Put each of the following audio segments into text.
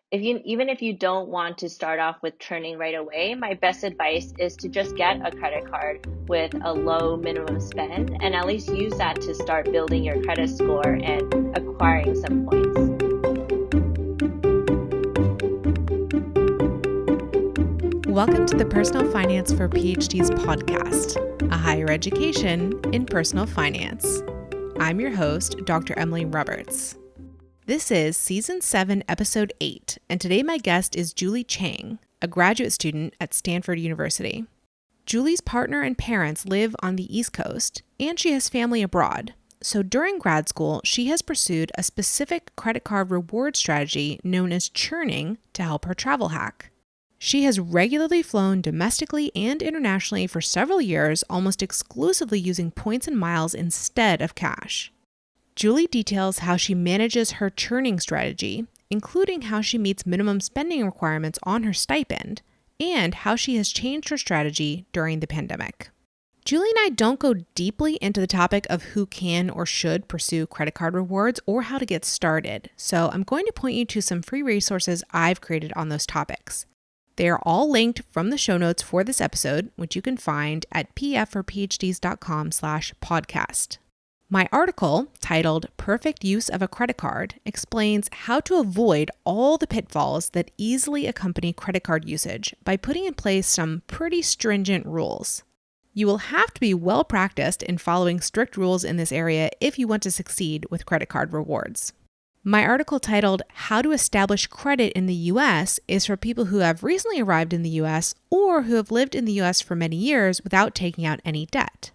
even if you don't want to start off with churning right away, my best advice is to just get a credit card with a low minimum spend and at least use that to start building your credit score and acquiring some points. Welcome to the Personal Finance for PhDs podcast, a higher education in personal finance. I'm your host, Dr. Emily Roberts. This is Season 7, Episode 8, and today my guest is Julie Chang, a graduate student at Stanford University. Julie's partner and parents live on the East Coast, and she has family abroad. So during grad school, she has pursued a specific credit card reward strategy known as churning to help her travel hack. She has regularly flown domestically and internationally for several years, almost exclusively using points and miles instead of cash. Julie details how she manages her churning strategy, including how she meets minimum spending requirements on her stipend, and how she has changed her strategy during the pandemic. Julie and I don't go deeply into the topic of who can or should pursue credit card rewards or how to get started, so I'm going to point you to some free resources I've created on those topics. They are all linked from the show notes for this episode, which you can find at pfforphds.com/podcast. My article, titled Perfect Use of a Credit Card, explains how to avoid all the pitfalls that easily accompany credit card usage by putting in place some pretty stringent rules. You will have to be well practiced in following strict rules in this area if you want to succeed with credit card rewards. My article titled How to Establish Credit in the U.S. is for people who have recently arrived in the U.S. or who have lived in the U.S. for many years without taking out any debt.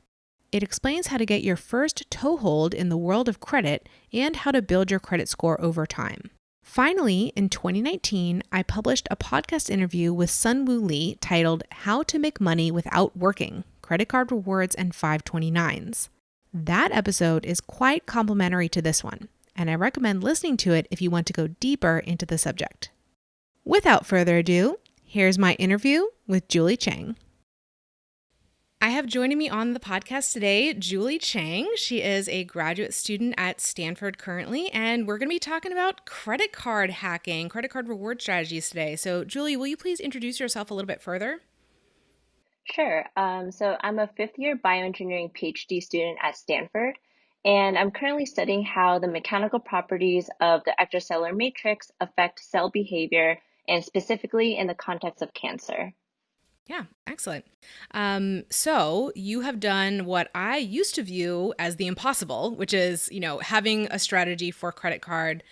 It explains how to get your first toehold in the world of credit and how to build your credit score over time. Finally, in 2019, I published a podcast interview with Sunwoo Lee titled How to Make Money Without Working, Credit Card Rewards and 529s. That episode is quite complimentary to this one, and I recommend listening to it if you want to go deeper into the subject. Without further ado, here's my interview with Julie Chang. I have joining me on the podcast today, Julie Chang. She is a graduate student at Stanford currently, and we're going to be talking about credit card hacking, credit card reward strategies today. So, Julie, will you please introduce yourself a little bit further? Sure. So I'm a fifth-year bioengineering PhD student at Stanford, and I'm currently studying how the mechanical properties of the extracellular matrix affect cell behavior, and specifically in the context of cancer. Yeah, excellent. So you have done what I used to view as the impossible, which is, having a strategy for credit card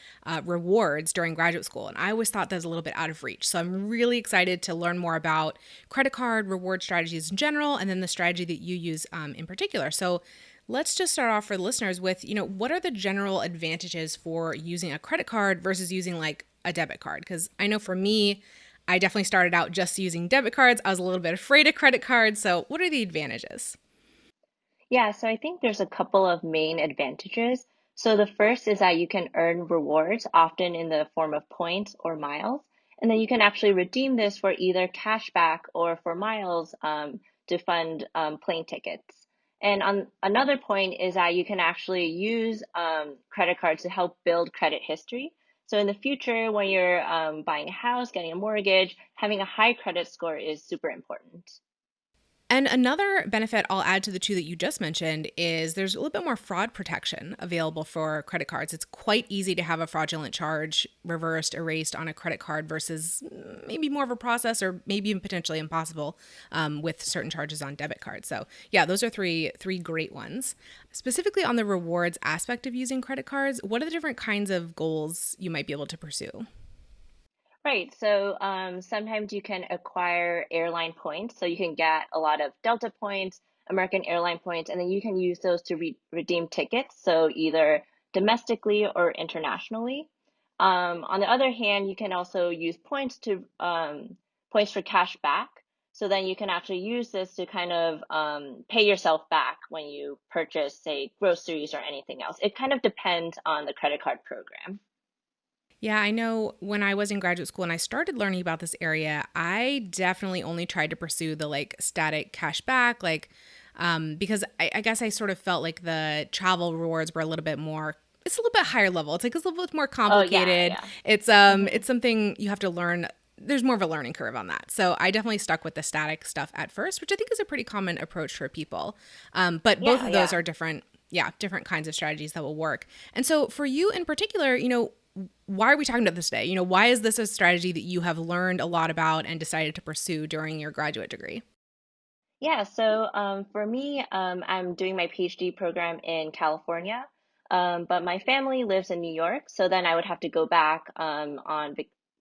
rewards during graduate school. And I always thought that was a little bit out of reach. So I'm really excited to learn more about credit card reward strategies in general, and then the strategy that you use in particular. So let's just start off for the listeners with, what are the general advantages for using a credit card versus using like a debit card? Because I know for me, I definitely started out just using debit cards. I was a little bit afraid of credit cards. So what are the advantages? Yeah, so I think there's a couple of main advantages. So the first is that you can earn rewards, often in the form of points or miles, and then you can actually redeem this for either cash back or for miles to fund plane tickets. And on another point is that you can actually use credit cards to help build credit history. So in the future, when you're buying a house, getting a mortgage, having a high credit score is super important. And another benefit I'll add to the two that you just mentioned is there's a little bit more fraud protection available for credit cards. It's quite easy to have a fraudulent charge reversed, erased on a credit card versus maybe more of a process or maybe even potentially impossible with certain charges on debit cards. So yeah, those are three great ones. Specifically on the rewards aspect of using credit cards, what are the different kinds of goals you might be able to pursue? Right. So sometimes you can acquire airline points. So you can get a lot of Delta points, American airline points, and then you can use those to redeem tickets. So either domestically or internationally. On the other hand, you can also use points for cash back. So then you can actually use this to kind of pay yourself back when you purchase, say, groceries or anything else. It kind of depends on the credit card program. Yeah, I know when I was in graduate school and I started learning about this area, I definitely only tried to pursue the like static cash back, because I guess I sort of felt like the travel rewards were a little bit more it's a little bit higher level. It's like it's a little bit more Oh, yeah, complicated. yeah. It's something you have to learn. There's more of a learning curve on that. So I definitely stuck with the static stuff at first, which I think is a pretty common approach for people. But both Yeah, of those yeah. are different, yeah, different kinds of strategies that will work. And so for you in particular, why are we talking about this today? Why is this a strategy that you have learned a lot about and decided to pursue during your graduate degree? Yeah, so for me, I'm doing my PhD program in California, but my family lives in New York, so then I would have to go back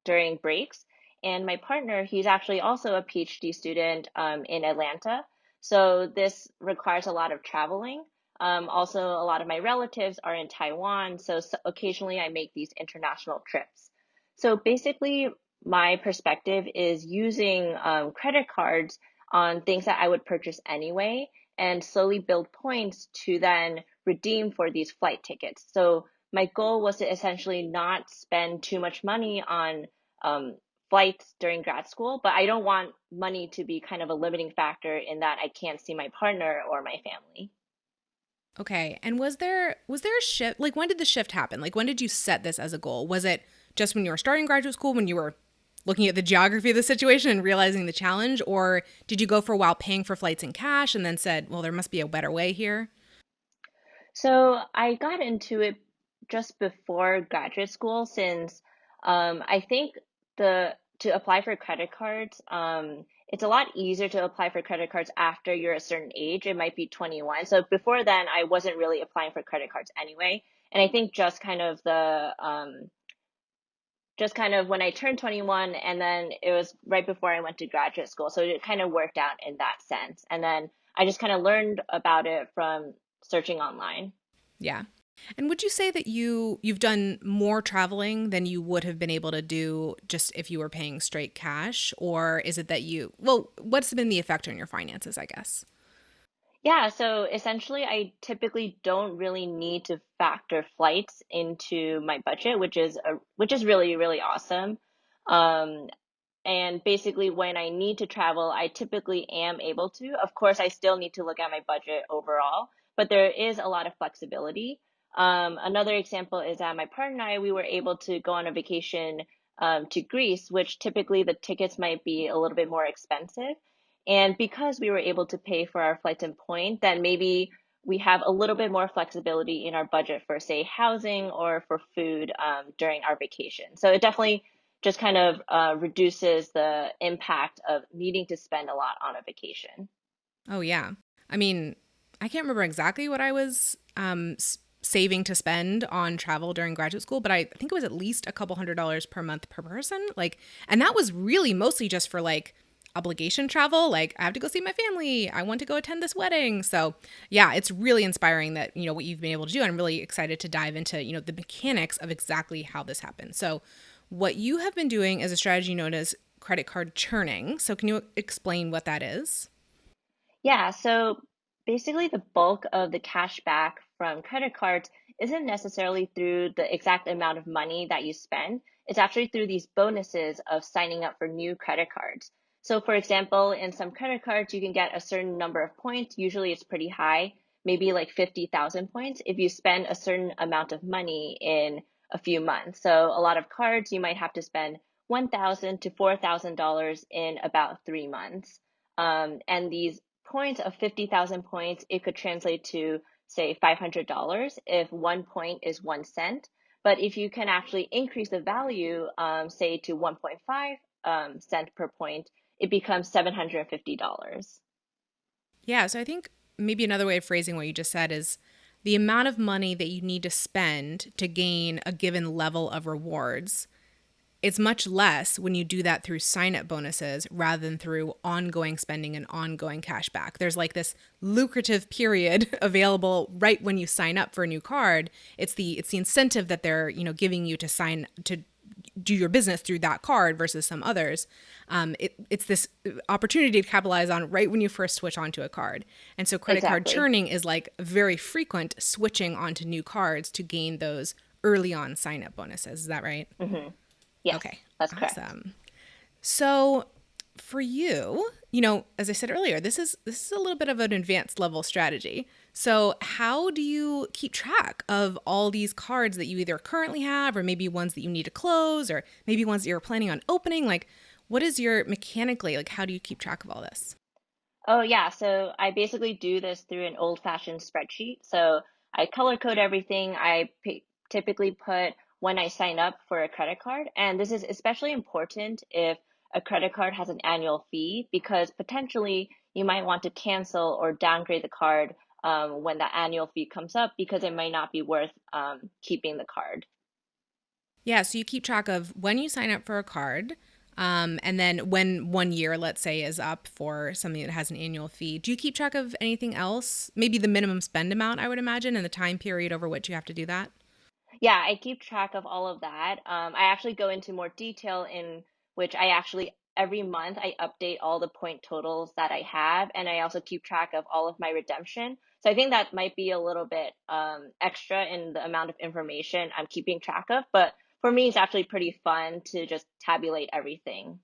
during breaks. And my partner, he's actually also a PhD student in Atlanta, so this requires a lot of traveling. Also, a lot of my relatives are in Taiwan, so occasionally I make these international trips. So basically, my perspective is using credit cards on things that I would purchase anyway and slowly build points to then redeem for these flight tickets. So my goal was to essentially not spend too much money on um, flights during grad school, but I don't want money to be kind of a limiting factor in that I can't see my partner or my family. Okay. And was there a shift? Like when did the shift happen? Like when did you set this as a goal? Was it just when you were starting graduate school, when you were looking at the geography of the situation and realizing the challenge, or did you go for a while paying for flights in cash and then said, "Well, there must be a better way here"? So I got into it just before graduate school since I think the to apply for credit cards, it's a lot easier to apply for credit cards after you're a certain age. It might be 21. So before then, I wasn't really applying for credit cards anyway. And I think just kind of when I turned 21, and then it was right before I went to graduate school. So it kind of worked out in that sense. And then I just kind of learned about it from searching online. Yeah. And would you say that you've done more traveling than you would have been able to do just if you were paying straight cash, or is it that what's been the effect on your finances, I guess? Yeah, so essentially, I typically don't really need to factor flights into my budget, which is really, really awesome. Um, and basically, when I need to travel, I typically am able to. Of course, I still need to look at my budget overall, but there is a lot of flexibility. Another example is that my partner and I, we were able to go on a vacation to Greece, which typically the tickets might be a little bit more expensive. And because we were able to pay for our flights in point, then maybe we have a little bit more flexibility in our budget for, say, housing or for food during our vacation. So it definitely just kind of reduces the impact of needing to spend a lot on a vacation. Oh yeah. I mean, I can't remember exactly what I was saving to spend on travel during graduate school, but I think it was at least a couple $100s per month per person. Like, and that was really mostly just for like obligation travel. Like, I have to go see my family. I want to go attend this wedding. So, yeah, it's really inspiring that, what you've been able to do. I'm really excited to dive into, the mechanics of exactly how this happens. So, what you have been doing is a strategy known as credit card churning. So, can you explain what that is? Yeah, so basically the bulk of the cash back from credit cards isn't necessarily through the exact amount of money that you spend. It's actually through these bonuses of signing up for new credit cards. So for example, in some credit cards, you can get a certain number of points. Usually it's pretty high, maybe like 50,000 points if you spend a certain amount of money in a few months. So a lot of cards, you might have to spend 1,000 to $4,000 in about 3 months. And these points of 50,000 points, it could translate to, say, $500 if 1 point is 1 cent. But if you can actually increase the value, say, to 1.5 cent per point, it becomes $750. Yeah, so I think maybe another way of phrasing what you just said is the amount of money that you need to spend to gain a given level of rewards. It's much less when you do that through sign up bonuses rather than through ongoing spending and ongoing cash back. There's like this lucrative period available right when you sign up for a new card. It's the incentive that they're, giving you to sign to do your business through that card versus some others. It's this opportunity to capitalize on right when you first switch onto a card. And so credit card Exactly. churning is like very frequent switching onto new cards to gain those early on sign up bonuses. Is that right? Yes, Okay, that's correct. awesome. So for you, as I said earlier, this is a little bit of an advanced level strategy. So, how do you keep track of all these cards that you either currently have, or maybe ones that you need to close, or maybe ones that you're planning on opening? Like, what is your mechanically, like, how do you keep track of all this? Oh yeah, so I basically do this through an old-fashioned spreadsheet. So I color code everything. Typically put when I sign up for a credit card, and this is especially important if a credit card has an annual fee because potentially you might want to cancel or downgrade the card when the annual fee comes up because it might not be worth keeping the card. Yeah, so you keep track of when you sign up for a card, and then when 1 year, let's say, is up for something that has an annual fee. Do you keep track of anything else? Maybe the minimum spend amount, I would imagine, and the time period over which you have to do that? Yeah, I keep track of all of that. I actually go into more detail in which I actually every month I update all the point totals that I have, and I also keep track of all of my redemption. So I think that might be a little bit extra in the amount of information I'm keeping track of, but for me, it's actually pretty fun to just tabulate everything.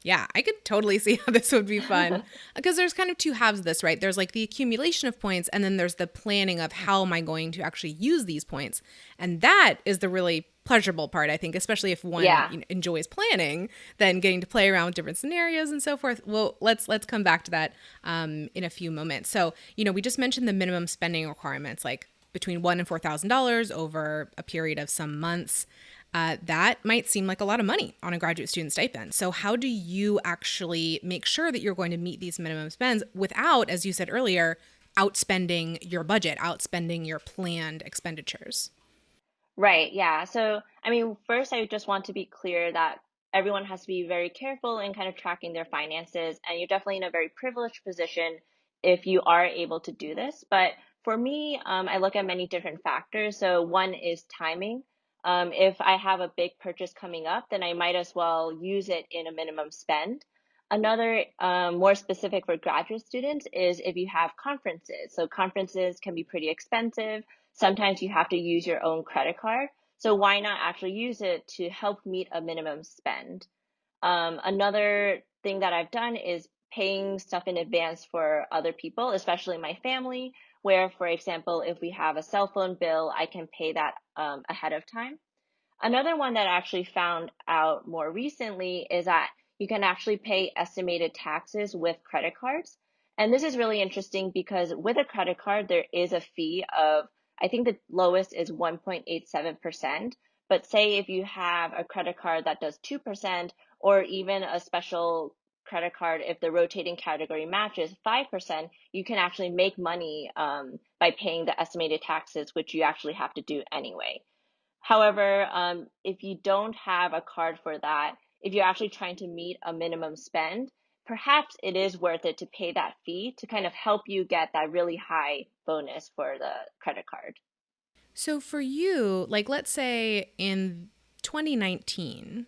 Yeah, I could totally see how this would be fun because there's kind of two halves of this, right? There's like the accumulation of points, and then there's the planning of how am I going to actually use these points. And that is the really pleasurable part, I think, especially if one Yeah. enjoys planning, then getting to play around with different scenarios and so forth. Well, let's come back to that in a few moments. So, we just mentioned the minimum spending requirements, like between $1,000 and $4,000 over a period of some months. That might seem like a lot of money on a graduate student stipend. So, how do you actually make sure that you're going to meet these minimum spends without, as you said earlier, outspending your budget, outspending your planned expenditures? Right, yeah. So, I mean, first, I just want to be clear that everyone has to be very careful in kind of tracking their finances, and you're definitely in a very privileged position if you are able to do this. But for me, I look at many different factors. So, one is timing. If I have a big purchase coming up, then I might as well use it in a minimum spend. Another, more specific for graduate students is if you have conferences. So, conferences can be pretty expensive. Sometimes you have to use your own credit card. So why not actually use it to help meet a minimum spend? Another thing that I've done is paying stuff in advance for other people, especially my family, where, for example, if we have a cell phone bill, I can pay that ahead of time. Another one that I actually found out more recently is that you can actually pay estimated taxes with credit cards. And this is really interesting because with a credit card, there is a fee of, I think the lowest is 1.87%. But say if you have a credit card that does 2%, or even a special credit card, if the rotating category matches 5%, you can actually make money by paying the estimated taxes, which you actually have to do anyway. However, if you don't have a card for that, if you're actually trying to meet a minimum spend, perhaps it is worth it to pay that fee to kind of help you get that really high bonus for the credit card. So, for you, like, let's say in 2019,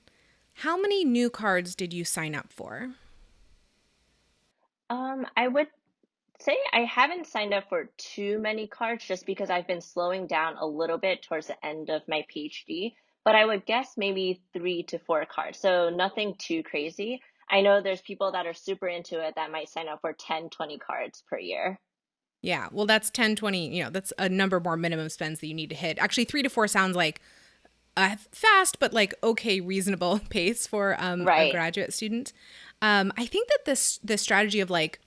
how many new cards did you sign up for? I would say I haven't signed up for too many cards just because I've been slowing down a little bit towards the end of my PhD, but I would guess maybe 3 to 4 cards. So nothing too crazy. I know there's people that are super into it that might sign up for 10, 20 cards per year. Yeah, well, that's 10, 20. That's a number more minimum spends that you need to hit. Actually, 3 to 4 sounds like a fast, but like okay, reasonable pace for a Right. graduate student. I think that this strategy of like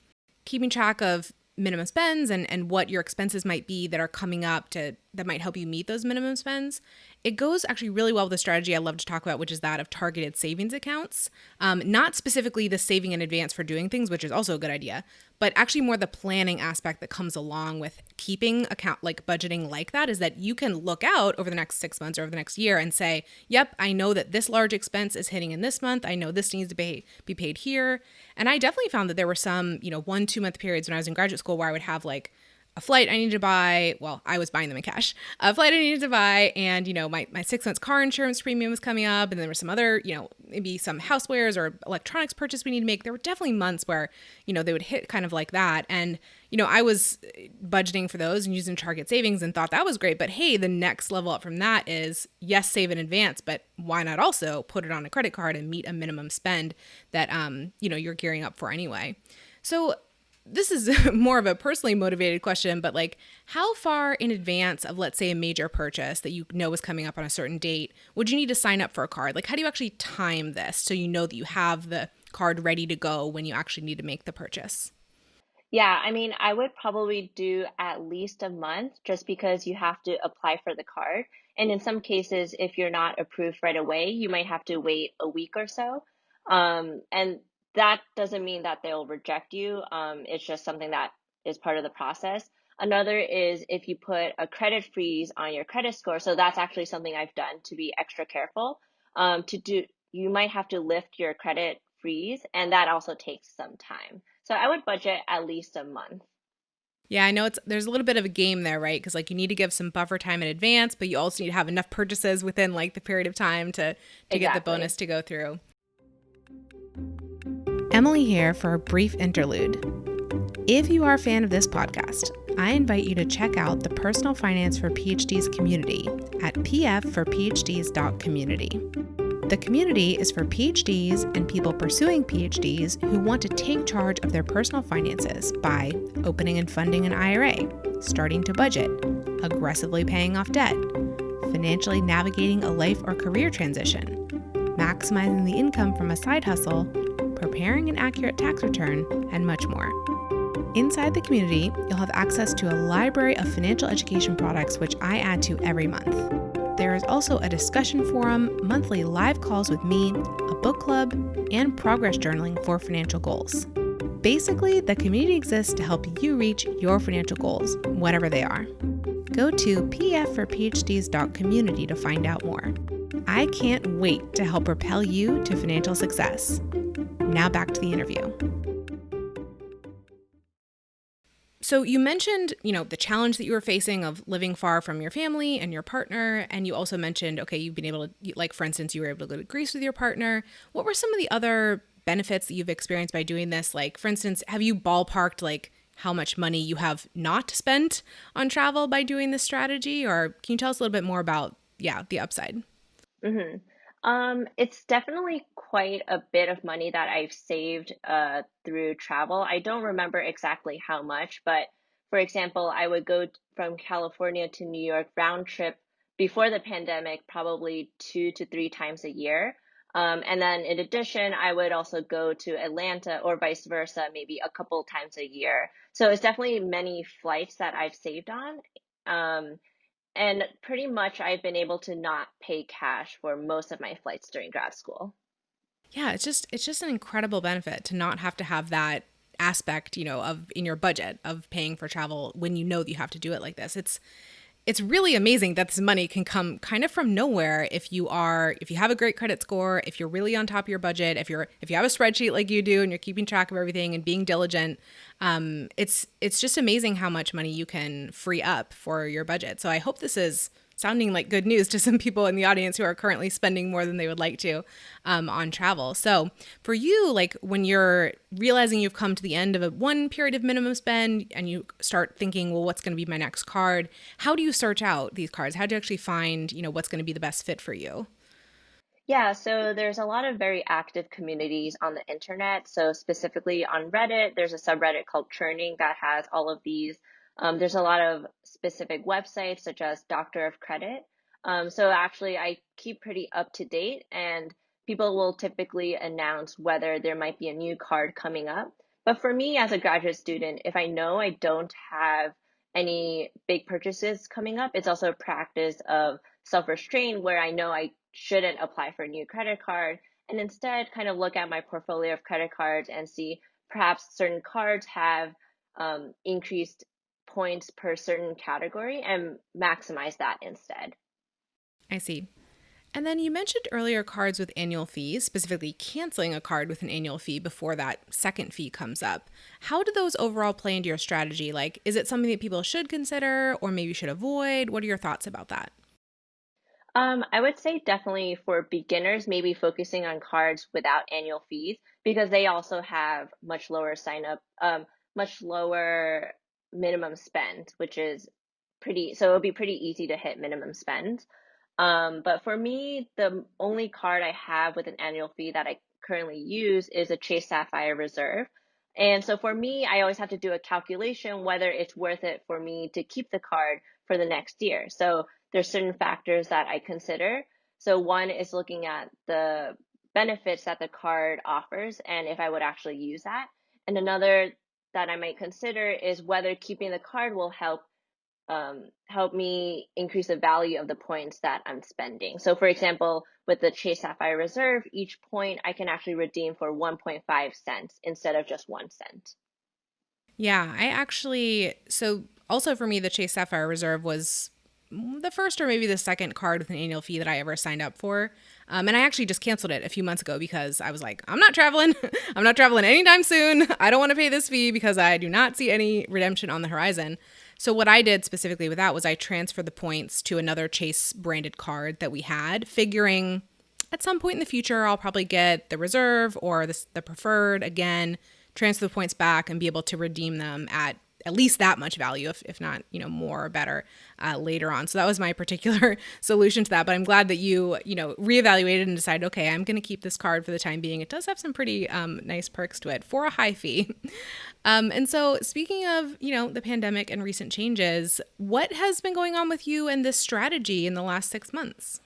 keeping track of minimum spends and what your expenses might be that are coming up to that might help you meet those minimum spends, it goes actually really well with the strategy I love to talk about, which is that of targeted savings accounts. Not specifically the saving in advance for doing things, which is also a good idea, but actually more the planning aspect that comes along with keeping account like budgeting like that is that you can look out over the next 6 months or over the next year and say, yep, I know that this large expense is hitting in this month. I know this needs to be paid here. And I definitely found that there were some, 1, 2 month periods when I was in graduate school where I would have like a flight I needed to buy. Well, I was buying them in cash. A flight I needed to buy, and my 6 months car insurance premium was coming up, and there were some other, maybe some housewares or electronics purchase we need to make. There were definitely months where they would hit kind of like that, and I was budgeting for those and using target savings and thought that was great. But hey, the next level up from that is yes, save in advance, but why not also put it on a credit card and meet a minimum spend that you're gearing up for anyway. So this is more of a personally motivated question, but like how far in advance of, let's say, a major purchase that you know is coming up on a certain date, would you need to sign up for a card? Like, how do you actually time this so you know that you have the card ready to go when you actually need to make the purchase? Yeah, I mean, I would probably do at least a month just because you have to apply for the card. And in some cases, if you're not approved right away, you might have to wait a week or so. And that doesn't mean that they'll reject you. It's just something that is part of the process. Another is if you put a credit freeze on your credit score. So that's actually something I've done to be extra careful. To do, you might have to lift your credit freeze, and that also takes some time. So I would budget at least a month. Yeah, I know there's a little bit of a game there, right? Because like you need to give some buffer time in advance, but you also need to have enough purchases within like the period of time to get the Exactly. bonus to go through. Emily here for a brief interlude. If you are a fan of this podcast, I invite you to check out the Personal Finance for PhDs community at pfforphds.community. The community is for PhDs and people pursuing PhDs who want to take charge of their personal finances by opening and funding an IRA, starting to budget, aggressively paying off debt, financially navigating a life or career transition, maximizing the income from a side hustle, preparing an accurate tax return, and much more. Inside the community, you'll have access to a library of financial education products which I add to every month. There is also a discussion forum, monthly live calls with me, a book club, and progress journaling for financial goals. Basically, the community exists to help you reach your financial goals, whatever they are. Go to pfforphds.community to find out more. I can't wait to help propel you to financial success. Now back to the interview. So you mentioned, the challenge that you were facing of living far from your family and your partner, and you also mentioned, okay, you've been able to, like for instance, you were able to go to Greece with your partner. What were some of the other benefits that you've experienced by doing this? Like, for instance, have you ballparked like how much money you have not spent on travel by doing this strategy? Or can you tell us a little bit more about, the upside? hmm it's definitely quite a bit of money that I've saved through travel. I don't remember exactly how much, but for example, I would go from California to New York round trip before the pandemic, probably 2 to 3 times a year. And then in addition, I would also go to Atlanta or vice versa, maybe a couple times a year. So it's definitely many flights that I've saved on. Um, And pretty much I've been able to not pay cash for most of my flights during grad school. Yeah, it's just an incredible benefit to not have to have that aspect, of in your budget of paying for travel when you know that you have to do it like this. It's really amazing that this money can come kind of from nowhere if you have a great credit score, if you're really on top of your budget, if you have a spreadsheet like you do and you're keeping track of everything and being diligent. It's just amazing how much money you can free up for your budget. So I hope this is sounding like good news to some people in the audience who are currently spending more than they would like to on travel. So for you, like when you're realizing you've come to the end of one period of minimum spend and you start thinking, well, what's going to be my next card? How do you search out these cards? How do you actually find, what's going to be the best fit for you? Yeah, so there's a lot of very active communities on the internet. So specifically on Reddit, there's a subreddit called Churning that has all of these. There's a lot of specific websites such as Doctor of Credit. So actually, I keep pretty up to date, and people will typically announce whether there might be a new card coming up. But for me as a graduate student, if I know I don't have any big purchases coming up, it's also a practice of self-restraint where I know I shouldn't apply for a new credit card and instead kind of look at my portfolio of credit cards and see perhaps certain cards have increased points per certain category and maximize that instead. I see. And then you mentioned earlier cards with annual fees, specifically canceling a card with an annual fee before that second fee comes up. How do those overall play into your strategy? Like, is it something that people should consider or maybe should avoid? What are your thoughts about that? I would say definitely for beginners, maybe focusing on cards without annual fees because they also have much lower minimum spend, which is so it'll be pretty easy to hit minimum spend. But for me, the only card I have with an annual fee that I currently use is a Chase Sapphire Reserve. And so for me, I always have to do a calculation whether it's worth it for me to keep the card for the next year. So there's certain factors that I consider. So one is looking at the benefits that the card offers and if I would actually use that. And another that I might consider is whether keeping the card will help me increase the value of the points that I'm spending. So for example, with the Chase Sapphire Reserve, each point I can actually redeem for 1.5 cents instead of just 1 cent. Yeah, I actually, so also for me, the Chase Sapphire Reserve was the first or maybe the second card with an annual fee that I ever signed up for. And I actually just canceled it a few months ago because I was like, I'm not traveling. I'm not traveling anytime soon. I don't want to pay this fee because I do not see any redemption on the horizon. So what I did specifically with that was I transferred the points to another Chase branded card that we had, figuring at some point in the future I'll probably get the reserve or the preferred again, transfer the points back and be able to redeem them at least that much value, if not, more or better later on. So that was my particular solution to that. But I'm glad that you reevaluated and decided, okay, I'm going to keep this card for the time being. It does have some pretty nice perks to it for a high fee. And so speaking of, the pandemic and recent changes, what has been going on with you and this strategy in the last 6 months?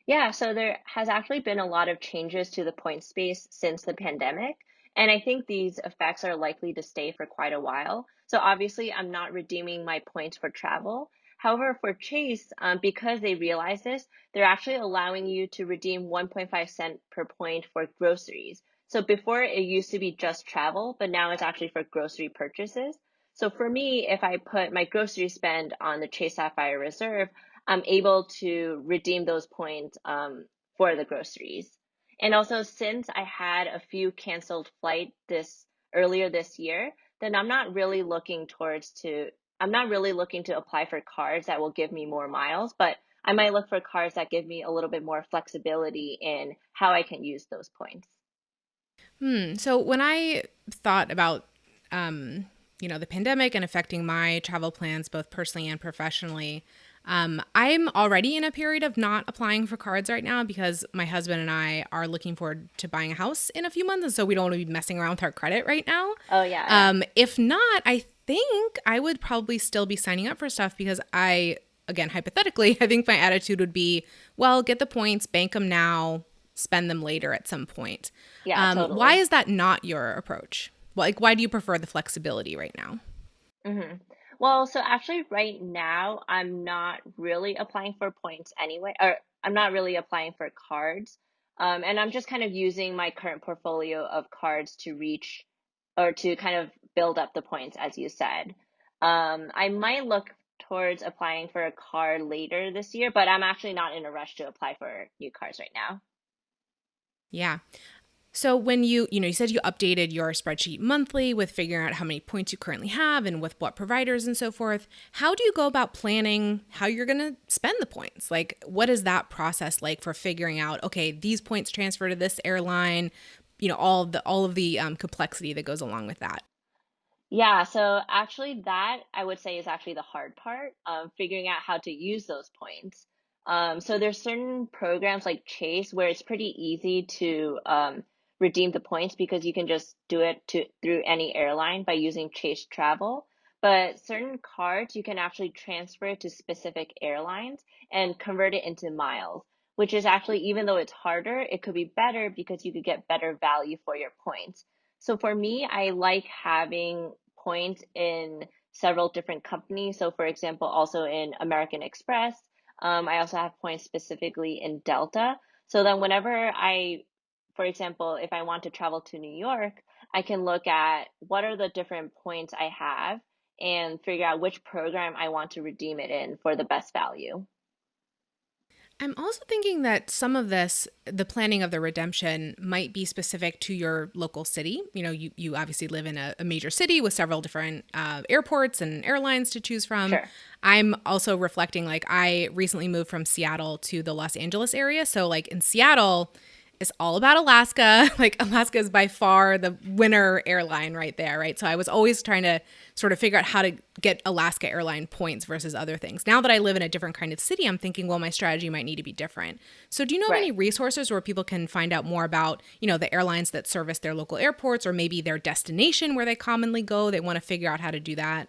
Yeah, so there has actually been a lot of changes to the point space since the pandemic, and I think these effects are likely to stay for quite a while. So obviously, I'm not redeeming my points for travel. However, for Chase, because they realize this, they're actually allowing you to redeem 1.5 cent per point for groceries. So before it used to be just travel, but now it's actually for grocery purchases. So for me, if I put my grocery spend on the Chase Sapphire Reserve, I'm able to redeem those points for the groceries. And also, since I had a few canceled flight this earlier this year, then I'm not really looking to apply for cards that will give me more miles, but I might look for cards that give me a little bit more flexibility in how I can use those points. So when I thought about, the pandemic and affecting my travel plans, both personally and professionally, I'm already in a period of not applying for cards right now because my husband and I are looking forward to buying a house in a few months. And so we don't want to be messing around with our credit right now. Oh yeah, yeah. If not, I think I would probably still be signing up for stuff because again, hypothetically, I think my attitude would be, well, get the points, bank them now, spend them later at some point. Yeah, Why totally. is that not your approach? Like, why do you prefer the flexibility right now? hmm Well, so actually, right now, I'm not really applying for points anyway, or I'm not really applying for cards. And I'm just kind of using my current portfolio of cards to reach or to kind of build up the points, as you said. I might look towards applying for a card later this year, but I'm actually not in a rush to apply for new cards right now. Yeah. So when you said you updated your spreadsheet monthly with figuring out how many points you currently have and with what providers and so forth, how do you go about planning how you're going to spend the points? Like, what is that process like for figuring out, okay, these points transfer to this airline, all of the complexity that goes along with that? Yeah, so actually, that I would say is actually the hard part, figuring out how to use those points. So there's certain programs like Chase where it's pretty easy to redeem the points because you can just do it through any airline by using Chase Travel. But certain cards you can actually transfer to specific airlines and convert it into miles, which is actually, even though it's harder, it could be better because you could get better value for your points. So for me, I like having points in several different companies. So for example, also in American Express, I also have points specifically in Delta. So then for example, if I want to travel to New York, I can look at what are the different points I have and figure out which program I want to redeem it in for the best value. I'm also thinking that some of this, the planning of the redemption, might be specific to your local city. You obviously live in a major city with several different airports and airlines to choose from. Sure. I'm also reflecting, like, I recently moved from Seattle to the Los Angeles area. So, like, in Seattle, is all about Alaska. Like Alaska is by far the winner airline right there, right? So I was always trying to sort of figure out how to get Alaska airline points versus other things. Now that I live in a different kind of city, I'm thinking, well, my strategy might need to be different. So do you know of any Right. resources where people can find out more about, the airlines that service their local airports, or maybe their destination where they commonly go? They want to figure out how to do that.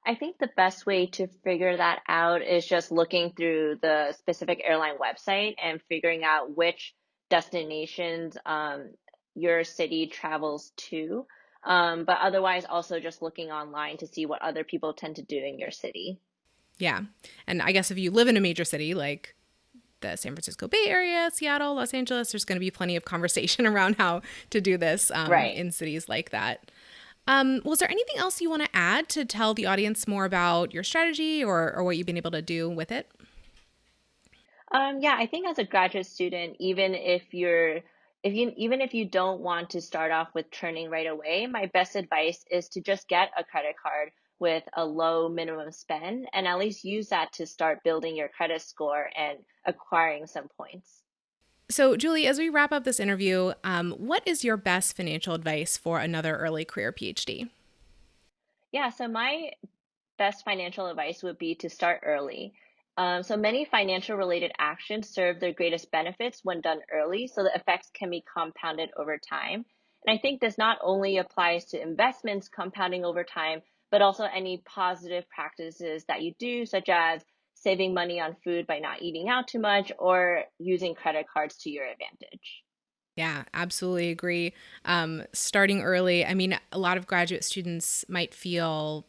I think the best way to figure that out is just looking through the specific airline website and figuring out which destinations your city travels to. But otherwise, also just looking online to see what other people tend to do in your city. Yeah. And I guess if you live in a major city like the San Francisco Bay Area, Seattle, Los Angeles, there's going to be plenty of conversation around how to do this Right. in cities like that. Was there anything else you want to add to tell the audience more about your strategy, or what you've been able to do with it? Yeah, I think as a graduate student, even if you don't want to start off with churning right away, my best advice is to just get a credit card with a low minimum spend and at least use that to start building your credit score and acquiring some points. So, Julie, as we wrap up this interview, what is your best financial advice for another early career PhD? Yeah, so my best financial advice would be to start early. So many financial related actions serve their greatest benefits when done early, so the effects can be compounded over time. And I think this not only applies to investments compounding over time, but also any positive practices that you do, such as saving money on food by not eating out too much or using credit cards to your advantage. Yeah, absolutely agree. Starting early, I mean, a lot of graduate students might feel,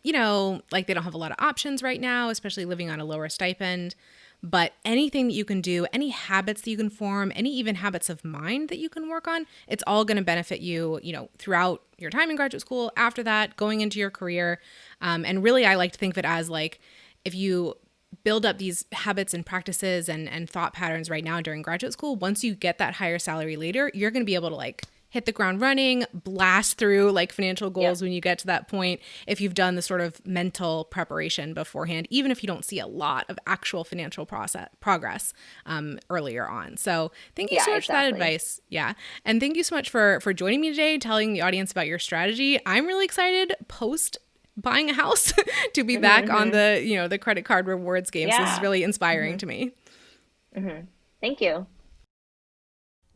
like they don't have a lot of options right now, especially living on a lower stipend. But anything that you can do, any habits that you can form, any even habits of mind that you can work on, it's all going to benefit you, throughout your time in graduate school, after that, going into your career. And really, I like to think of it as like if you build up these habits and practices and thought patterns right now during graduate school, once you get that higher salary later, you're going to be able to like hit the ground running, blast through like financial goals Yep. when you get to that point, if you've done the sort of mental preparation beforehand, even if you don't see a lot of actual financial progress earlier on. So thank you Yeah, so much for that exactly. advice. Yeah. And thank you so much for joining me today, telling the audience about your strategy. I'm really excited post buying a house to be back on Hmm. the credit card rewards game. So this is Yeah. really inspiring Hmm. to me. Hmm. Thank you.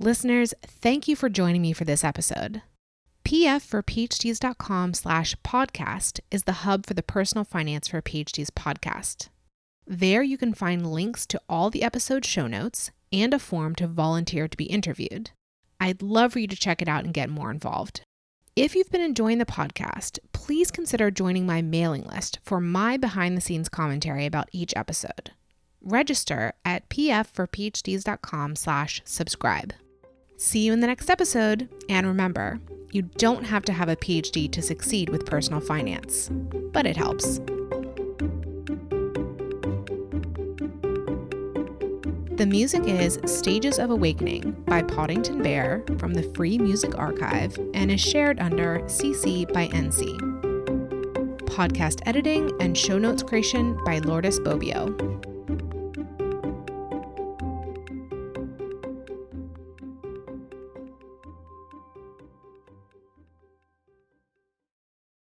Listeners, thank you for joining me for this episode. pfforphds.com/podcast is the hub for the Personal Finance for PhDs podcast. There you can find links to all the episode show notes and a form to volunteer to be interviewed. I'd love for you to check it out and get more involved. If you've been enjoying the podcast, please consider joining my mailing list for my behind-the-scenes commentary about each episode. Register at pfforphds.com/subscribe. See you in the next episode, and remember, you don't have to have a PhD to succeed with personal finance, but it helps. The music is Stages of Awakening by Poddington Bear from the Free Music Archive and is shared under CC by NC. Podcast editing and show notes creation by Lourdes Bobbio.